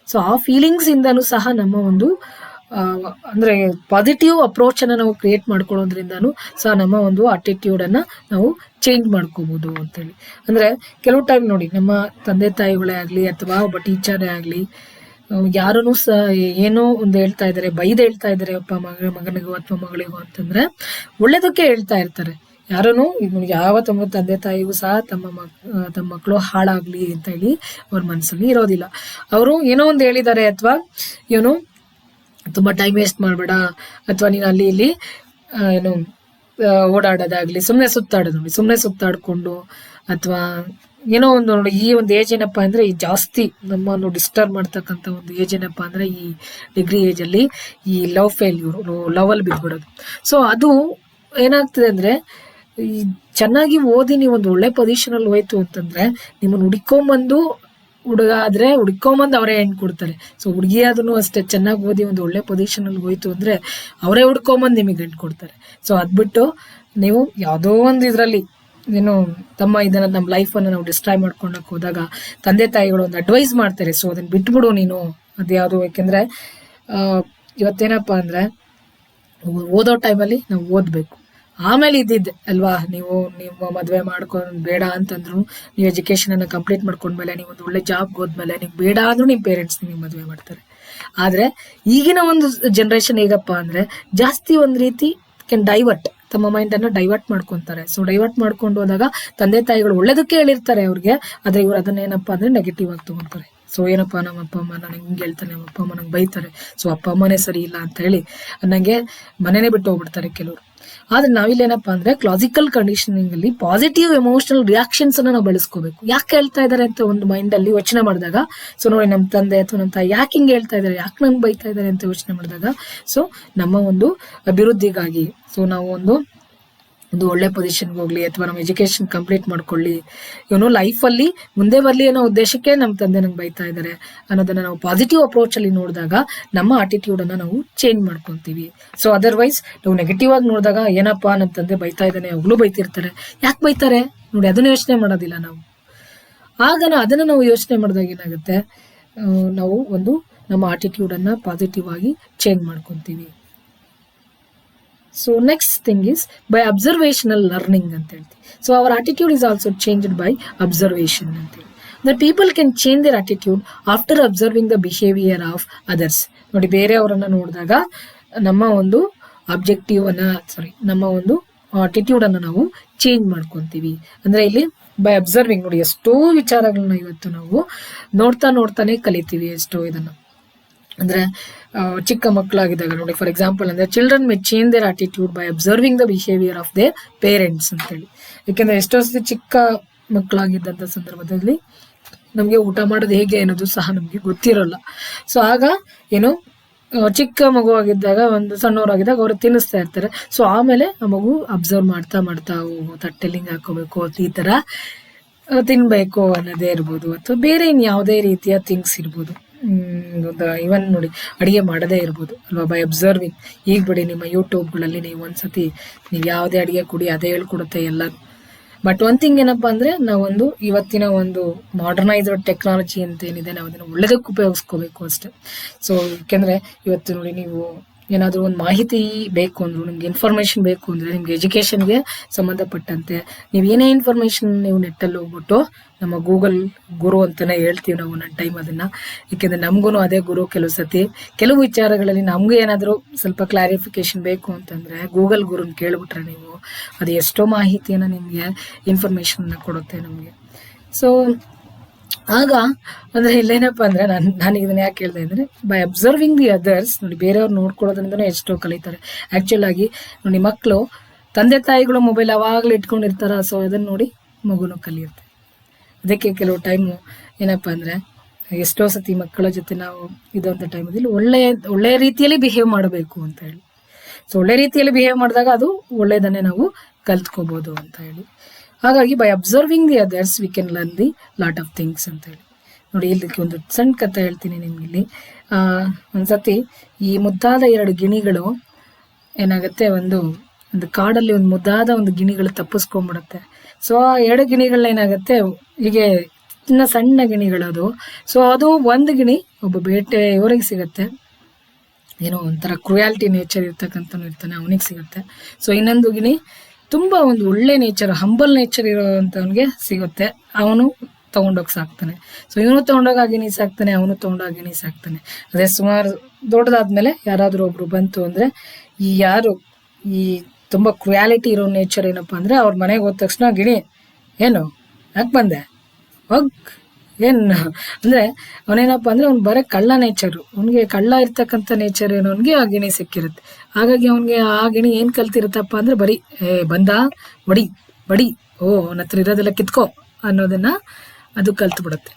ಸೊ ಆ ಫೀಲಿಂಗ್ಸ್ ಇಂದನೂ ಸಹ ನಮ್ಮ ಒಂದು ಅಂದ್ರೆ ಪಾಸಿಟಿವ್ ಅಪ್ರೋಚ್ ಅನ್ನ ನಾವು ಕ್ರಿಯೇಟ್ ಮಾಡ್ಕೊಳ್ಳೋದ್ರಿಂದನೂ ಸಹ ನಮ್ಮ ಒಂದು ಅಟಿಟ್ಯೂಡ್ ಅನ್ನ ನಾವು ಚೇಂಜ್ ಮಾಡ್ಕೋಬಹುದು ಅಂತೇಳಿ. ಅಂದ್ರೆ ಕೆಲವು ಟೈಮ್ ನೋಡಿ, ನಮ್ಮ ತಂದೆ ತಾಯಿಗಳೇ ಆಗ್ಲಿ ಅಥವಾ ಒಬ್ಬ ಟೀಚರೇ ಆಗ್ಲಿ, ಯಾರನ್ನು ಸಹ ಏನೋ ಒಂದು ಹೇಳ್ತಾ ಇದಾರೆ, ಹೇಳ್ತಾ ಇದಾರೆ ಅಪ್ಪ ಮಗನಿಗೂ ಅಥವಾ ಮಗಳಿಗೂ ಅಂತಂದ್ರೆ ಒಳ್ಳೇದಕ್ಕೆ ಹೇಳ್ತಾ ಇರ್ತಾರೆ. ಯಾರನು ಯಾವ ತಮ್ಮ ತಂದೆ ತಾಯಿಗೂ ಸಹ ತಮ್ಮ ಮಕ್ಕಳು ಹಾಳಾಗ್ಲಿ ಅಂತ ಹೇಳಿ ಅವ್ರ ಮನಸ್ಸಲ್ಲಿ ಇರೋದಿಲ್ಲ. ಅವರು ಏನೋ ಒಂದು ಹೇಳಿದ್ದಾರೆ, ಅಥವಾ ಏನೋ ತುಂಬಾ ಟೈಮ್ ವೇಸ್ಟ್ ಮಾಡ್ಬೇಡ, ಅಥವಾ ನೀನು ಅಲ್ಲಿ ಇಲ್ಲಿ ಓಡಾಡೋದಾಗ್ಲಿ, ಸುಮ್ಮನೆ ಸುತ್ತಾಡ್ಕೊಂಡು, ಅಥವಾ ಏನೋ ಒಂದು ನೋಡಿ, ಈ ಒಂದು ಏಜ್ ಏನಪ್ಪಾ ಅಂದ್ರೆ ಈ ಜಾಸ್ತಿ ನಮ್ಮನ್ನು ಡಿಸ್ಟರ್ಬ್ ಮಾಡ್ತಕ್ಕಂಥ ಒಂದು ಏಜ್ ಏನಪ್ಪಾ ಅಂದ್ರೆ ಈ ಡಿಗ್ರಿ ಏಜ್ ಅಲ್ಲಿ ಈ ಲವ್ ಅಲ್ಲಿ ಬಿದ್ಬಿಡೋದು. ಸೊ ಅದು ಏನಾಗ್ತದೆ ಅಂದ್ರೆ, ಈ ಚೆನ್ನಾಗಿ ಓದಿ ನೀವು ಒಂದು ಒಳ್ಳೆ ಪೊಸಿಷನ್ ಅಲ್ಲಿ ಹೋಯ್ತು ಅಂತಂದ್ರೆ ನಿಮ್ಮನ್ನು ಹುಡ್ಕೊಂಬಂದು ಹುಡುಗ ಆದ್ರೆ ಹುಡ್ಕೊಂಬಂದು ಅವರೇ ಹೆಣ್ಣು ಕೊಡ್ತಾರೆ. ಸೊ ಹುಡುಗಿ ಆದ್ರೂ ಅಷ್ಟೇ, ಚೆನ್ನಾಗಿ ಓದಿ ಒಂದು ಒಳ್ಳೆ ಪೊಸಿಷನ್ ಅಲ್ಲಿ ಹೋಯ್ತು ಅಂದ್ರೆ ಅವರೇ ಹುಡ್ಕೊಂಬಂದು ನಿಮಗೆ ಹೆಣ್ಣು ಕೊಡ್ತಾರೆ. ಸೊ ಅದ್ಬಿಟ್ಟು ನೀವು ಯಾವುದೋ ಒಂದು ಇದ್ರಲ್ಲಿ ಇದನ್ನ ನಮ್ಮ ಲೈಫ್ ಅನ್ನ ನಾವು ಡಿಸ್ಟ್ರಾಯ್ ಮಾಡ್ಕೊಂಡಕ್ ಹೋದಾಗ ತಂದೆ ತಾಯಿಗಳು ಒಂದು ಅಡ್ವೈಸ್ ಮಾಡ್ತಾರೆ, ಸೊ ಅದನ್ನ ಬಿಟ್ಬಿಡು ನೀನು, ಅದ್ಯಾವುದು. ಯಾಕೆಂದ್ರೆ ಇವತ್ತೇನಪ್ಪಾ ಅಂದ್ರೆ ಓದೋ ಟೈಮಲ್ಲಿ ನಾವು ಓದ್ಬೇಕು, ಆಮೇಲೆ ಇದ್ದಿದ್ದೆ ಅಲ್ವಾ, ನಿಮ್ಮ ಮದುವೆ ಮಾಡ್ಕೊಂಡು ಬೇಡ ಅಂತಂದ್ರು, ನೀವು ಎಜುಕೇಶನ್ ಅನ್ನ ಕಂಪ್ಲೀಟ್ ಮಾಡ್ಕೊಂಡ್ಮೇಲೆ, ನೀವು ಒಂದು ಒಳ್ಳೆ ಜಾಬ್ ಹೋದ್ಮೇಲೆ ನೀವು ಬೇಡ ಅಂದ್ರೂ ನಿಮ್ಮ ಪೇರೆಂಟ್ಸ್ ನಿಮಗೆ ಮದುವೆ ಮಾಡ್ತಾರೆ. ಆದ್ರೆ ಈಗಿನ ಒಂದು ಜನರೇಷನ್ ಹೇಗಪ್ಪ ಅಂದ್ರೆ ಜಾಸ್ತಿ ಒಂದ್ ರೀತಿ ಡೈವರ್ಟ್, ತಮ್ಮ ಮೈಂಡ್ ಅನ್ನ ಡೈವರ್ಟ್ ಮಾಡ್ಕೊಂತಾರೆ. ಸೊ ಡೈವರ್ಟ್ ಮಾಡ್ಕೊಂಡು ಹೋದಾಗ ತಂದೆ ತಾಯಿಗಳು ಒಳ್ಳೇದಕ್ಕೆ ಹೇಳಿರ್ತಾರೆ ಅವ್ರಿಗೆ, ಆದ್ರೆ ಇವ್ರು ಅದನ್ನೇನಪ್ಪಾ ಅಂದ್ರೆ ನೆಗೆಟಿವ್ ಆಗಿ ತಗೊಂತಾರೆ. ಸೊ ಏನಪ್ಪಾ, ನಮ್ಮ ಅಪ್ಪ ಅಮ್ಮ ನನಗೆ ಹಿಂಗೆ ಹೇಳ್ತಾನೆ, ನಮ್ಮ ಅಪ್ಪ ಅಮ್ಮ ನಂಗೆ ಬೈತಾರೆ, ಸೊ ಅಪ್ಪ ಅಮ್ಮನೇ ಸರಿ ಇಲ್ಲ ಅಂತ ಹೇಳಿ ನನಗೆ ಮನೆನೇ ಬಿಟ್ಟು ಹೋಗ್ಬಿಡ್ತಾರೆ ಕೆಲವರು. ಆದ್ರೆ ನಾವಿಲ್ಲೇನಪ್ಪಾ ಅಂದ್ರೆ ಕ್ಲಾಸಿಕಲ್ ಕಂಡೀಷನಿಂಗ್ ಅಲ್ಲಿ ಪಾಸಿಟಿವ್ ಎಮೋಷನಲ್ ರಿಯಾಕ್ಷನ್ಸ್ ಅನ್ನ ನಾವು ಬೆಳೆಸ್ಕೋಬೇಕು. ಯಾಕೆ ಹೇಳ್ತಾ ಇದಾರೆ ಅಂತ ಒಂದು ಮೈಂಡ್ ಅಲ್ಲಿ ಯೋಚನೆ ಮಾಡಿದಾಗ, ಸೊ ನೋಡಿ ನಮ್ಮ ತಂದೆ ಅಥವಾ ನಮ್ಮ ತಾಯಿ ಯಾಕೆ ಹಿಂಗೆ ಹೇಳ್ತಾ ಇದಾರೆ, ಯಾಕೆ ನಂಗೆ ಬೈತಾ ಇದಾರೆ ಅಂತ ಯೋಚನೆ ಮಾಡಿದಾಗ, ಸೊ ನಮ್ಮ ಒಂದು ಅಭಿವೃದ್ಧಿಗಾಗಿ, ಸೊ ನಾವು ಒಂದು ಒಳ್ಳೆ ಪೊಸಿಷನ್ಗೆ ಹೋಗ್ಲಿ ಅಥವಾ ನಮ್ಮ ಎಜುಕೇಶನ್ ಕಂಪ್ಲೀಟ್ ಮಾಡ್ಕೊಳ್ಳಿ, ಇವನು ಲೈಫಲ್ಲಿ ಮುಂದೆ ಬರಲಿ ಅನ್ನೋ ಉದ್ದೇಶಕ್ಕೆ ನಮ್ಮ ತಂದೆ ನಂಗೆ ಬೈತಾ ಇದ್ದಾರೆ ಅನ್ನೋದನ್ನ ನಾವು ಪಾಸಿಟಿವ್ ಅಪ್ರೋಚ್ ಅಲ್ಲಿ ನೋಡಿದಾಗ ನಮ್ಮ ಆಟಿಟ್ಯೂಡ್ ಅನ್ನ ನಾವು ಚೇಂಜ್ ಮಾಡ್ಕೊಂತೀವಿ. ಸೊ ಅದರ್ವೈಸ್ ನಾವು ನೆಗೆಟಿವ್ ಆಗಿ ನೋಡಿದಾಗ ಏನಪ್ಪಾ ನಮ್ಮ ತಂದೆ ಬೈತಾ ಇದ್ದಾನೆ, ಅವ್ಗಳು ಬೈತಿರ್ತಾರೆ, ಯಾಕೆ ಬೈತಾರೆ ನೋಡಿ, ಅದನ್ನ ಯೋಚನೆ ಮಾಡೋದಿಲ್ಲ ನಾವು. ಆಗ ಅದನ್ನ ನಾವು ಯೋಚನೆ ಮಾಡಿದಾಗ ಏನಾಗುತ್ತೆ, ನಾವು ಒಂದು ನಮ್ಮ ಆಟಿಟ್ಯೂಡ್ ಅನ್ನ ಪಾಸಿಟಿವ್ ಆಗಿ ಚೇಂಜ್ ಮಾಡ್ಕೊಂತೀವಿ. So next thing is by observational learning ಅಂತ ಹೇಳ್ತೀವಿ. So our attitude is also changed by observation ಅಂತೇಳಿ. The people can change their attitude after observing the behaviour of others. ನೋಡಿ, ಬೇರೆಯವರನ್ನ ನೋಡಿದಾಗ ನಮ್ಮ ಒಂದು ನಮ್ಮ ಒಂದು ಆಟಿಟ್ಯೂಡ್ ಅನ್ನು ನಾವು ಚೇಂಜ್ ಮಾಡ್ಕೊಂತೀವಿ. ಅಂದ್ರೆ ಇಲ್ಲಿ ಬೈ ಅಬ್ಸರ್ವಿಂಗ್, ನೋಡಿ ಎಷ್ಟೋ ವಿಚಾರಗಳನ್ನ ಇವತ್ತು ನಾವು ನೋಡ್ತಾನೆ ಕಲಿತೀವಿ ಎಷ್ಟೋ ಇದನ್ನ. ಅಂದ್ರೆ ಚಿಕ್ಕ ಮಕ್ಕಳಾಗಿದ್ದಾಗ ನೋಡಿ, ಫಾರ್ ಎಕ್ಸಾಂಪಲ್ ಅಂದ್ರೆ children may change their attitude by observing the behaviour of their parents ಅಂತೇಳಿ. ಯಾಕೆಂದ್ರೆ ಎಷ್ಟೋ ಸತಿ ಚಿಕ್ಕ ಮಕ್ಕಳಾಗಿದ್ದಂಥ ಸಂದರ್ಭದಲ್ಲಿ ನಮ್ಗೆ ಊಟ ಮಾಡೋದು ಹೇಗೆ ಅನ್ನೋದು ಸಹ ನಮ್ಗೆ ಗೊತ್ತಿರೋಲ್ಲ. ಸೊ ಆಗ ಏನು ಚಿಕ್ಕ ಮಗು ಆಗಿದ್ದಾಗ, ಒಂದು ಸಣ್ಣವರಾಗಿದ್ದಾಗ ಅವರು ತಿನ್ನಿಸ್ತಾ ಇರ್ತಾರೆ. ಸೊ ಆಮೇಲೆ ಆ ಮಗು ಅಬ್ಸರ್ವ್ ಮಾಡ್ತಾ ತಟ್ಟೆಲಿ ಹಿಂಗ್ ಹಾಕೋಬೇಕು, ಈ ತರ ತಿನ್ಬೇಕು ಅನ್ನೋದೇ ಇರ್ಬೋದು, ಅಥವಾ ಬೇರೆ ಇನ್ಯಾವುದೇ ರೀತಿಯ ಥಿಂಗ್ಸ್ ಇರ್ಬೋದು. ಇವನ್ ನೋಡಿ, ಅಡಿಗೆ ಮಾಡದೇ ಇರ್ಬೋದು ಅಲ್ವಾ, ಬೈ ಅಬ್ಸರ್ವಿಂಗ್. ಈಗ ಬಿಡಿ, ನಿಮ್ಮ ಯೂಟ್ಯೂಬ್ಗಳಲ್ಲಿ ನೀವು ಒಂದ್ಸತಿ ನೀವು ಯಾವುದೇ ಅಡಿಗೆ ಕೊಡಿ ಅದೇ ಹೇಳ್ಕೊಡುತ್ತೆ ಎಲ್ಲ. ಬಟ್ ಒನ್ ಥಿಂಗ್ ಏನಪ್ಪಾ ಅಂದ್ರೆ, ನಾವೊಂದು ಇವತ್ತಿನ ಒಂದು ಮಾಡರ್ನೈಸ್ಡ್ ಟೆಕ್ನಾಲಜಿ ಅಂತ ಏನಿದೆ, ನಾವು ಅದನ್ನ ಒಳ್ಳೇದಕ್ಕೆ ಉಪಯೋಗಿಸ್ಕೋಬೇಕು ಅಷ್ಟೇ. ಸೊ ಯಾಕೆಂದ್ರೆ ಇವತ್ತು ನೋಡಿ, ನೀವು ಏನಾದರೂ ಒಂದು ಮಾಹಿತಿ ಬೇಕು ಅಂದ್ರು, ನಿಮ್ಗೆ ಇನ್ಫಾರ್ಮೇಶನ್ ಬೇಕು ಅಂದ್ರೆ, ನಿಮ್ಗೆ ಎಜುಕೇಶನ್ಗೆ ಸಂಬಂಧಪಟ್ಟಂತೆ ನೀವು ಏನೇ ಇನ್ಫಾರ್ಮೇಶನ್ ನೀವು ನೆಟ್ಟಲ್ಲಿ ಹೋಗ್ಬಿಟ್ಟು, ನಮ್ಮ ಗೂಗಲ್ ಗುರು ಅಂತಾನೆ ಹೇಳ್ತೀವಿ ನಾವು ನನ್ನ ಟೈಮ್ ಅದನ್ನ. ಯಾಕೆಂದ್ರೆ ನಮಗೂ ಅದೇ ಗುರು. ಕೆಲವು ವಿಚಾರಗಳಲ್ಲಿ ನಮ್ಗೆ ಏನಾದರೂ ಸ್ವಲ್ಪ ಕ್ಲಾರಿಫಿಕೇಶನ್ ಬೇಕು ಅಂತಂದ್ರೆ ಗೂಗಲ್ ಗುರುನ್ ಕೇಳ್ಬಿಟ್ರೆ ನೀವು, ಅದು ಎಷ್ಟೋ ಮಾಹಿತಿಯನ್ನ ನಿಮ್ಗೆ ಇನ್ಫಾರ್ಮೇಶನ್ ಕೊಡುತ್ತೆ ನಮ್ಗೆ. ಸೊ ಆಗ ಅಂದ್ರೆ ಇಲ್ಲೇನಪ್ಪ ಅಂದ್ರೆ, ನಾನು ಇದನ್ನ ಯಾಕೆ ಹೇಳ್ದೆ ಅಂದ್ರೆ, ಬೈ ಅಬ್ಸರ್ವಿಂಗ್ ದಿ ಅದರ್ಸ್. ನೋಡಿ, ಬೇರೆಯವ್ರು ನೋಡ್ಕೊಳ್ಳೋದ್ರಿಂದನೇ ಎಷ್ಟೋ ಕಲಿತಾರೆ. ಆಕ್ಚುಲ್ ಆಗಿ ನೋಡಿ, ಮಕ್ಕಳು ತಂದೆ ತಾಯಿಗಳು ಮೊಬೈಲ್ ಯಾವಾಗ್ಲೂ ಇಟ್ಕೊಂಡಿರ್ತಾರ. ಸೊ ಅದನ್ನ ನೋಡಿ ಮಗುನು ಕಲಿಯುತ್ತೆ. ಅದಕ್ಕೆ ಕೆಲವು ಟೈಮು ಏನಪ್ಪಾ ಅಂದ್ರೆ, ಎಷ್ಟೋ ಸತಿ ಮಕ್ಕಳ ಜೊತೆ ನಾವು ಇದಂತ ಟೈಮಲ್ಲಿ ಒಳ್ಳೆ ರೀತಿಯಲ್ಲಿ ಬಿಹೇವ್ ಮಾಡಬೇಕು ಅಂತ ಹೇಳಿ. ಸೊ ಒಳ್ಳೆ ರೀತಿಯಲ್ಲಿ ಬಿಹೇವ್ ಮಾಡಿದಾಗ ಅದು ಒಳ್ಳೇದನ್ನೇ ನಾವು ಕಲ್ತ್ಕೋಬಹುದು ಅಂತ ಹೇಳಿ. ಹಾಗಾಗಿ by observing the others we can learn the lot of things ಅಂತ ಹೇಳಿ. ನೋಡಿ, ಇಲ್ಲಿ ಒಂದು ಸಣ್ಣ ಕಥೆ ಹೇಳ್ತೀನಿ ನಿಮ್ಗಿಲ್ಲಿ. ಒಂದ್ಸತಿ ಈ ಮುದ್ದಾದ 2 ಗಿಣಿಗಳು ಏನಾಗುತ್ತೆ, ಒಂದು ಕಾಡಲ್ಲಿ ಒಂದು ಮುದ್ದಾದ ಒಂದು ಗಿಣಿಗಳು ತಪ್ಪಿಸ್ಕೊಂಡ್ಬಿಡುತ್ತೆ. ಸೊ ಆ 2 ಗಿಣಿಗಳನ್ನ ಏನಾಗುತ್ತೆ, ಹೀಗೆ ಇನ್ನ ಸಣ್ಣ ಗಿಣಿಗಳದು. ಸೊ ಅದು ಒಂದು ಗಿಣಿ ಒಬ್ಬ ಬೇಟೆ ಇವರಿಗೆ ಸಿಗತ್ತೆ, ಏನೋ ಒಂಥರ ಕ್ರುಯಾಲಿಟಿ ನೇಚರ್ ಇರ್ತಕ್ಕಂಥನು ಇರ್ತಾನೆ, ಅವನಿಗೆ ಸಿಗುತ್ತೆ. ಸೊ ಇನ್ನೊಂದು ಗಿಣಿ ತುಂಬಾ ಒಂದು ಒಳ್ಳೆ ನೇಚರ್, ಹಂಬಲ್ ನೇಚರ್ ಇರೋಂಥವನಿಗೆ ಸಿಗುತ್ತೆ, ಅವನು ತಗೊಂಡೋಗಿ ಸಾಕ್ತಾನೆ. ಸೊ ಇವನು ತಗೊಂಡೋಗಿ ಆ ಗಿಣಿ ಸಾಕ್ತಾನೆ, ಅವನು ತಗೊಂಡೋಗಿ ಗಿಣಿ ಸಾಕ್ತಾನೆ. ಅದೇ ಸುಮಾರು ದೊಡ್ಡದಾದ್ಮೇಲೆ ಯಾರಾದ್ರೂ ಒಬ್ರು ಬಂತು ಅಂದ್ರೆ, ಈ ತುಂಬಾ ಕ್ವಾಲಿಟಿ ಇರೋ ನೇಚರ್ ಏನಪ್ಪಾ ಅಂದ್ರೆ, ಅವ್ರ ಮನೆಗೆ ಹೋದ ತಕ್ಷಣ ಗಿಣಿ, ಏನು ಯಾಕೆ ಬಂದೆ, ಹೋಗ್ ಏನು ಅಂದ್ರೆ, ಅವನೇನಪ್ಪ ಅಂದ್ರೆ ಅವ್ನು ಬರೀ ಕಳ್ಳ ನೇಚರು, ಅವ್ನಿಗೆ ಕಳ್ಳ ಇರ್ತಕ್ಕಂಥ ನೇಚರ್ ಏನೋ ಅವ್ನಿಗೆ ಆ ಗಿಣಿ ಸಿಕ್ಕಿರುತ್ತೆ. ಹಾಗಾಗಿ ಅವ್ನಿಗೆ ಆ ಗಿಣಿ ಏನ್ ಕಲ್ತಿರುತ್ತಪ್ಪ ಅಂದ್ರೆ, ಬರೀ ಬಂದ ಬಡಿ ಅವನ ಹತ್ರ ಇರೋದೆಲ್ಲ ಕಿತ್ಕೋ ಅನ್ನೋದನ್ನ ಅದು ಕಲ್ತು ಬಿಡುತ್ತೆ.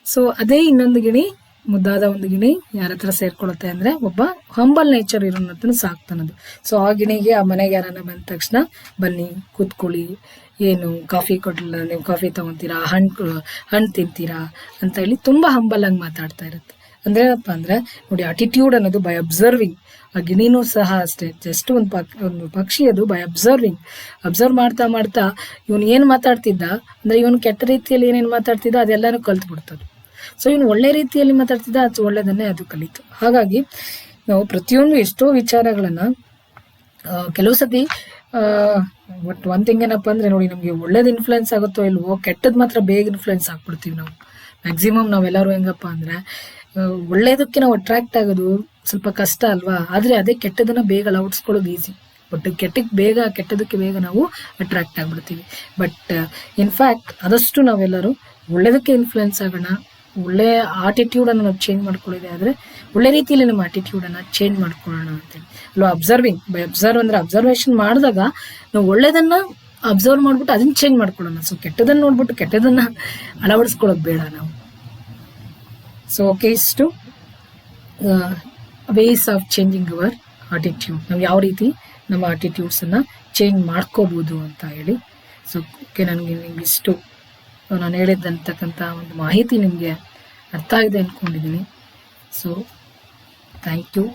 ಸೊ ಅದೇ ಇನ್ನೊಂದು ಗಿಣಿ, ಮುದ್ದಾದ ಒಂದು ಗಿಣಿ ಯಾರ ಹತ್ರ ಸೇರ್ಕೊಳುತ್ತೆ ಅಂದ್ರೆ, ಒಬ್ಬ ಹಂಬಲ್ ನೇಚರ್ ಇರೋನತ್ರ ಸಾಕ್ತಾನದು. ಸೊ ಆ ಗಿಣಿಗೆ ಆ ಮನೆಗೆ ಯಾರನ್ನ ಬಂದ ತಕ್ಷಣ, ಬನ್ನಿ ಕೂತ್ಕೊಳ್ಳಿ, ಏನು ಕಾಫಿ ಕೊಡ್ಲಿಲ್ಲ, ನೀವು ಕಾಫಿ ತಗೊಂತೀರಾ, ಹಣ್ಣು ತಿಂತೀರಾ ಅಂತ ಹೇಳಿ ತುಂಬಾ ಹಂಬಲ್ ಆಗಿ ಮಾತಾಡ್ತಾ ಇರುತ್ತೆ. ಅಂದ್ರೆ ಏನಪ್ಪಾ ಅಂದ್ರೆ ನೋಡಿ, ಆಟಿಟ್ಯೂಡ್ ಅನ್ನೋದು ಬೈ ಅಬ್ಸರ್ವಿಂಗ್. ಆ ಗಿಣಿನೂ ಸಹ ಅಷ್ಟೇ, ಜಸ್ಟ್ ಒಂದು ಪಕ್ಷಿ ಅದು ಬೈ ಅಬ್ಸರ್ವ್ ಮಾಡ್ತಾ ಇವನು ಏನ್ ಮಾತಾಡ್ತಿದ್ದ ಅಂದ್ರೆ, ಇವನು ಕೆಟ್ಟ ರೀತಿಯಲ್ಲಿ ಏನೇನು ಮಾತಾಡ್ತಿದ್ದ ಅದೆಲ್ಲಾನು ಕಲ್ತು ಬಿಡ್ತದೆ. ಸೊ ಇವನು ಒಳ್ಳೆ ರೀತಿಯಲ್ಲಿ ಮಾತಾಡ್ತಿದ್ದ, ಅದು ಒಳ್ಳೆದನ್ನೇ ಅದು ಕಲಿತು. ಹಾಗಾಗಿ ನಾವು ಪ್ರತಿಯೊಂದು ಎಷ್ಟೋ ವಿಚಾರಗಳನ್ನ ಕೆಲವು ಸತಿ ಬಟ್ ಒನ್ ಥಿಂಗ್ ಏನಪ್ಪಾ ಅಂದ್ರೆ, ನೋಡಿ ನಮ್ಗೆ ಒಳ್ಳೇದು ಇನ್ಫ್ಲುಯೆನ್ಸ್ ಆಗುತ್ತೋ ಇಲ್ವೋ, ಕೆಟ್ಟದ್ ಮಾತ್ರ ಬೇಗ ಇನ್ಫ್ಲುಯೆನ್ಸ್ ಆಗ್ಬಿಡ್ತೀವಿ ನಾವು. ಮ್ಯಾಕ್ಸಿಮಮ್ ನಾವೆಲ್ಲರೂ ಹೆಂಗಪ್ಪಾ ಅಂದ್ರೆ, ಒಳ್ಳೇದಕ್ಕೆ ನಾವು ಅಟ್ರಾಕ್ಟ್ ಆಗೋದು ಸ್ವಲ್ಪ ಕಷ್ಟ ಅಲ್ವಾ, ಆದ್ರೆ ಅದೇ ಕೆಟ್ಟದನ್ನ ಬೇಗ ಅಳವಡಿಸ್ಕೊಳ್ಳೋದು ಈಸಿ. ಬಟ್ ಕೆಟ್ಟದಕ್ಕೆ ಬೇಗ ನಾವು ಅಟ್ರಾಕ್ಟ್ ಆಗ್ಬಿಡ್ತೀವಿ. ಬಟ್ ಇನ್ಫ್ಯಾಕ್ಟ್ ಆದಷ್ಟು ನಾವೆಲ್ಲರೂ ಒಳ್ಳೇದಕ್ಕೆ ಇನ್ಫ್ಲುಯೆನ್ಸ್ ಆಗೋಣ, ಒಳ್ಳೆ ಆಟಿಟ್ಯೂಡ್ ಅನ್ನು ನಾವು ಚೇಂಜ್ ಮಾಡ್ಕೊಳ್ಳಿದೆ ಆದ್ರೆ ಒಳ್ಳೆ ರೀತಿಯಲ್ಲಿ ನಮ್ಮ ಆಟಿಟ್ಯೂಡ್ ಅನ್ನ ಚೇಂಜ್ ಮಾಡ್ಕೊಳ್ಳೋಣ ಅಂತೇಳಿ ಅಲ್ವಾ. ಅಬ್ಸರ್ವ್ ಅಂದ್ರೆ ಅಬ್ಸರ್ವೇಷನ್ ಮಾಡಿದಾಗ ನಾವು ಒಳ್ಳೇದನ್ನ ಅಬ್ಸರ್ವ್ ಮಾಡ್ಬಿಟ್ಟು ಅದನ್ನ ಚೇಂಜ್ ಮಾಡ್ಕೊಳ್ಳೋಣ. ಸೊ ಕೆಟ್ಟದನ್ನ ನೋಡ್ಬಿಟ್ಟು ಕೆಟ್ಟದನ್ನ ಅಳವಡಿಸ್ಕೊಳ್ಳೋದು ಬೇಡ ನಾವು. ಸೊ ಓಕೆ, ಇಷ್ಟು ways of changing our attitude, ನಾವು ಯಾವ ರೀತಿ ನಮ್ಮ ಆಟಿಟ್ಯೂಡ್ಸನ್ನು ಚೇಂಜ್ ಮಾಡ್ಕೋಬೋದು ಅಂತ ಹೇಳಿ. ಸೊ ಓಕೆ, ನನಗೆ ಇಷ್ಟು ನಾನು ಹೇಳಿದಂತಕ್ಕಂಥ ಒಂದು ಮಾಹಿತಿ ನಿಮಗೆ ಅರ್ಥ ಆಗಿದೆ ಅಂದ್ಕೊಂಡಿದ್ದೀನಿ. So thank you.